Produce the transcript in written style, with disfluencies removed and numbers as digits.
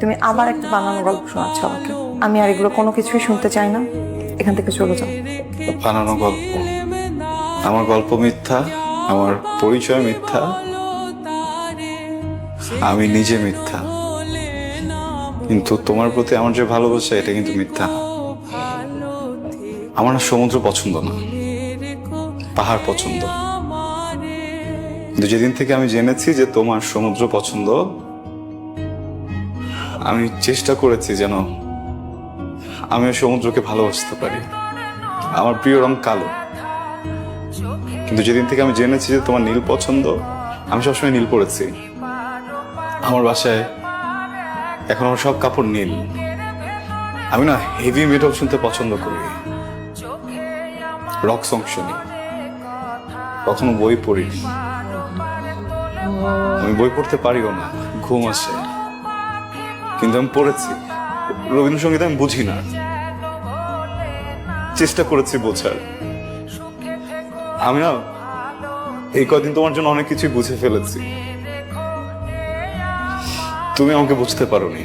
তুমি আবার একটা বানানো গল্প শোনাচ্ছ আমাকে। আমি আর এগুলো কোনো কিছুই শুনতে চাই না, এখান থেকে চলে যাও। বানানো গল্প? আমার গল্প মিথ্যা, আমার পরিচয় মিথ্যা, আমি নিজে মিথ্যা, কিন্তু তোমার প্রতি আমার যে ভালোবাসা এটা কিন্তু মিথ্যা না। আমার না সমুদ্র পছন্দ না, পাহাড় পছন্দ। কিন্তু যেদিন থেকে আমি জেনেছি যে তোমার সমুদ্র পছন্দ, আমি চেষ্টা করেছি যেন আমি সমুদ্রকে ভালোবাসতে পারি। আমার প্রিয় রং কালো, কিন্তু যেদিন থেকে আমি জেনেছি যে তোমার নীল পছন্দ, আমি সবসময় নীল পরেছি। আমার বাসায় এখন আমার সব কাপড় নীল। আমি না হেভি মেটাল শুনতে পছন্দ করি, রক সং শুনি। কখনো বই পড়িনি, আমি বই পড়তে পারিও না, ঘুম আসে। কিন্তু আমি পড়েছি। রবীন্দ্রসঙ্গীত আমি বুঝি না, চেষ্টা করেছি বোঝার। আমি না এই কদিন তোমার জন্য অনেক কিছুই বুঝে ফেলেছি, তুমি আমাকে বুঝতে পারোনি।